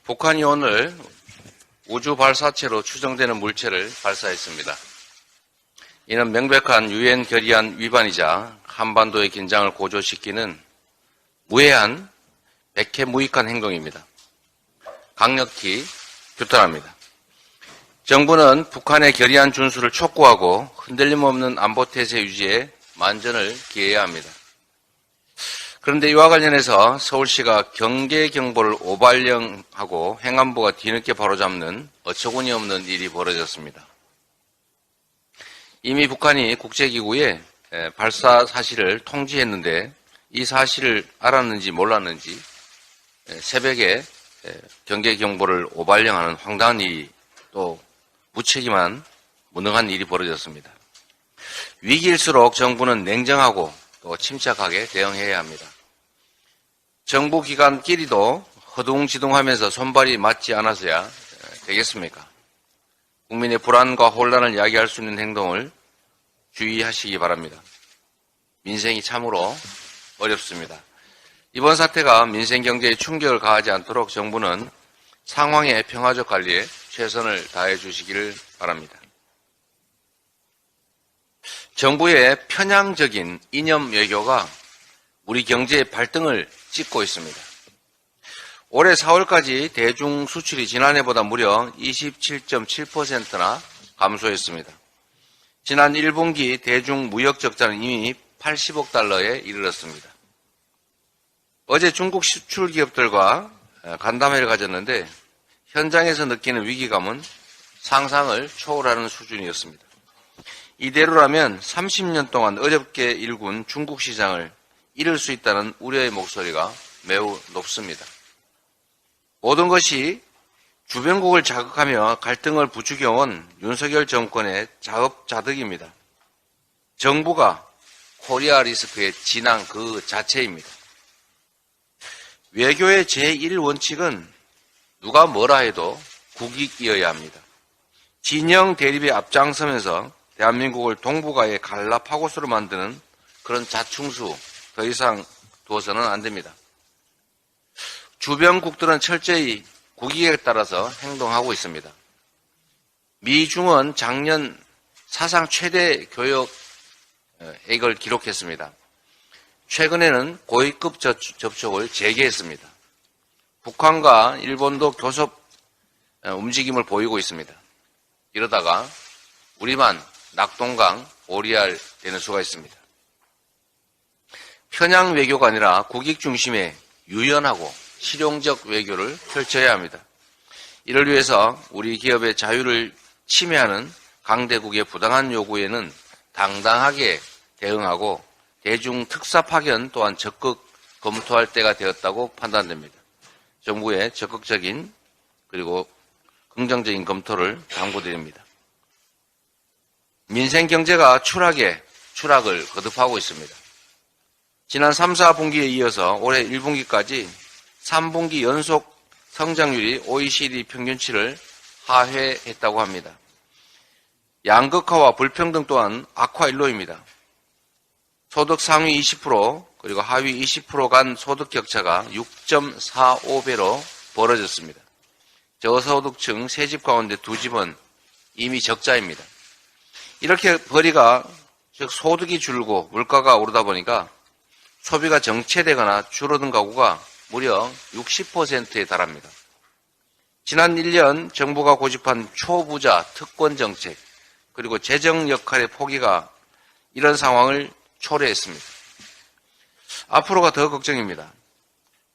북한이 오늘 우주 발사체로 추정되는 물체를 발사했습니다. 이는 명백한 유엔 결의안 위반이자 한반도의 긴장을 고조시키는 무해한 백해무익한 행동입니다. 강력히 규탄합니다. 정부는 북한의 결의안 준수를 촉구하고 흔들림 없는 안보태세 유지에 만전을 기해야 합니다. 그런데 이와 관련해서 서울시가 경계경보를 오발령하고 행안부가 뒤늦게 바로잡는 어처구니 없는 일이 벌어졌습니다. 이미 북한이 국제기구에 발사 사실을 통지했는데 이 사실을 알았는지 몰랐는지 새벽에 경계경보를 오발령하는 황당한 일이 또 무책임한 무능한 일이 벌어졌습니다. 위기일수록 정부는 냉정하고 또 침착하게 대응해야 합니다. 정부 기관끼리도 허둥지둥하면서 손발이 맞지 않아서야 되겠습니까? 국민의 불안과 혼란을 야기할 수 있는 행동을 주의하시기 바랍니다. 민생이 참으로 어렵습니다. 이번 사태가 민생 경제에 충격을 가하지 않도록 정부는 상황의 평화적 관리에 최선을 다해 주시기를 바랍니다. 정부의 편향적인 이념 외교가 우리 경제의 발등을 찍고 있습니다. 올해 4월까지 대중 수출이 지난해보다 무려 27.7%나 감소했습니다. 지난 1분기 대중 무역 적자는 이미 80억 달러에 이르렀습니다. 어제 중국 수출 기업들과 간담회를 가졌는데 현장에서 느끼는 위기감은 상상을 초월하는 수준이었습니다. 이대로라면 30년 동안 어렵게 일군 중국 시장을 잃을 수 있다는 우려의 목소리가 매우 높습니다. 모든 것이 주변국을 자극하며 갈등을 부추겨온 윤석열 정권의 자업자득입니다. 정부가 코리아 리스크의 진앙 그 자체입니다. 외교의 제1원칙은 누가 뭐라 해도 국익이어야 합니다. 진영 대립에 앞장서면서 대한민국을 동북아의 갈라파고스로 만드는 그런 자충수 더 이상 두어서는 안 됩니다. 주변국들은 철저히 국익에 따라서 행동하고 있습니다. 미중은 작년 사상 최대 교역액을 기록했습니다. 최근에는 고위급 접촉을 재개했습니다. 북한과 일본도 교섭 움직임을 보이고 있습니다. 이러다가 우리만 낙동강 오리알 되는 수가 있습니다. 편향 외교가 아니라 국익 중심의 유연하고 실용적 외교를 펼쳐야 합니다. 이를 위해서 우리 기업의 자유를 침해하는 강대국의 부당한 요구에는 당당하게 대응하고 대중 특사 파견 또한 적극 검토할 때가 되었다고 판단됩니다. 정부의 적극적인 그리고 긍정적인 검토를 당부드립니다. 민생 경제가 추락을 거듭하고 있습니다. 지난 3, 4분기에 이어서 올해 1분기까지 3분기 연속 성장률이 OECD 평균치를 하회했다고 합니다. 양극화와 불평등 또한 악화일로입니다. 소득 상위 20% 그리고 하위 20% 간 소득 격차가 6.45배로 벌어졌습니다. 저소득층 3집 가운데 2집은 이미 적자입니다. 이렇게 벌이가 즉 소득이 줄고 물가가 오르다 보니까 소비가 정체되거나 줄어든 가구가 무려 60%에 달합니다. 지난 1년 정부가 고집한 초부자 특권 정책 그리고 재정 역할의 포기가 이런 상황을 초래했습니다. 앞으로가 더 걱정입니다.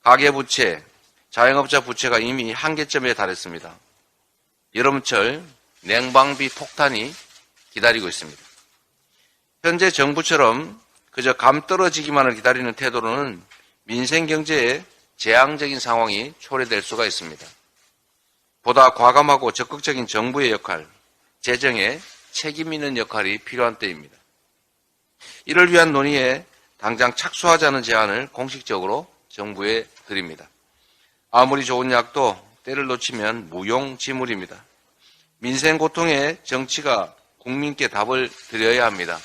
가계부채, 자영업자 부채가 이미 한계점에 달했습니다. 여름철 냉방비 폭탄이 기다리고 있습니다. 현재 정부처럼 그저 감 떨어지기만을 기다리는 태도로는 민생 경제에 재앙적인 상황이 초래될 수가 있습니다. 보다 과감하고 적극적인 정부의 역할, 재정에 책임 있는 역할이 필요한 때입니다. 이를 위한 논의에 당장 착수하자는 제안을 공식적으로 정부에 드립니다. 아무리 좋은 약도 때를 놓치면 무용지물입니다. 민생 고통에 정치가 국민께 답을 드려야 합니다.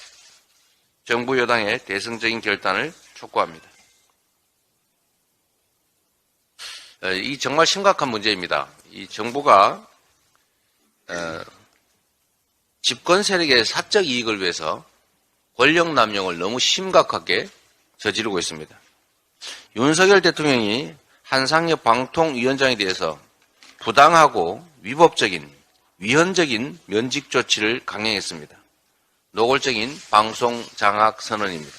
정부 여당의 대승적인 결단을 촉구합니다. 이 정말 심각한 문제입니다. 이 정부가 집권 세력의 사적 이익을 위해서 권력 남용을 너무 심각하게 저지르고 있습니다. 윤석열 대통령이 한상혁 방통위원장에 대해서 부당하고 위법적인 위헌적인 면직 조치를 강행했습니다. 노골적인 방송 장악 선언입니다.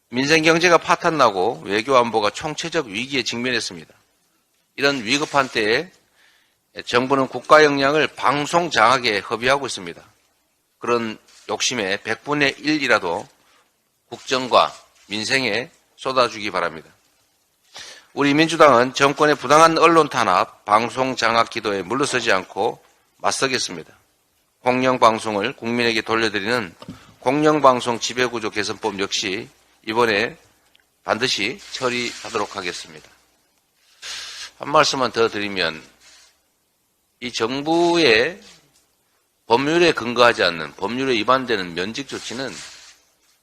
민생 경제가 파탄나고 외교 안보가 총체적 위기에 직면했습니다. 이런 위급한 때에 정부는 국가 역량을 방송 장악에 허비하고 있습니다. 그런 욕심의 100분의 1이라도 국정과 민생에 쏟아주기 바랍니다. 우리 민주당은 정권의 부당한 언론 탄압, 방송 장악 기도에 물러서지 않고 맞서겠습니다. 공영방송을 국민에게 돌려드리는 공영방송 지배구조 개선법 역시 이번에 반드시 처리하도록 하겠습니다. 한 말씀만 더 드리면 이 정부의 법률에 근거하지 않는 법률에 위반되는 면직 조치는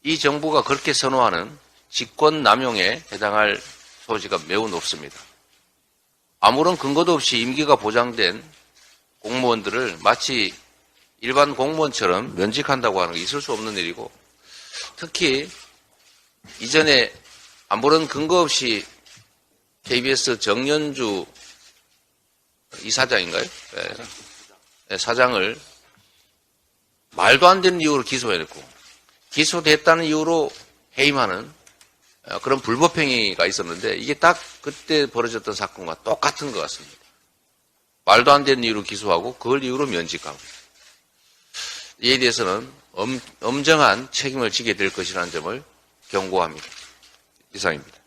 이 정부가 그렇게 선호하는 직권 남용에 해당할 소지가 매우 높습니다. 아무런 근거도 없이 임기가 보장된 공무원들을 마치 일반 공무원처럼 면직한다고 하는 게 있을 수 없는 일이고, 특히 이전에 아무런 근거 없이 KBS 정연주 이사장인가요? 네, 사장을 말도 안 되는 이유로 기소해냈고, 기소됐다는 이유로 해임하는 그런 불법행위가 있었는데, 이게 딱 그때 벌어졌던 사건과 똑같은 것 같습니다. 말도 안 되는 이유로 기소하고 그걸 이유로 면직하고, 이에 대해서는 엄정한 책임을 지게 될 것이라는 점을 경고합니다. 이상입니다.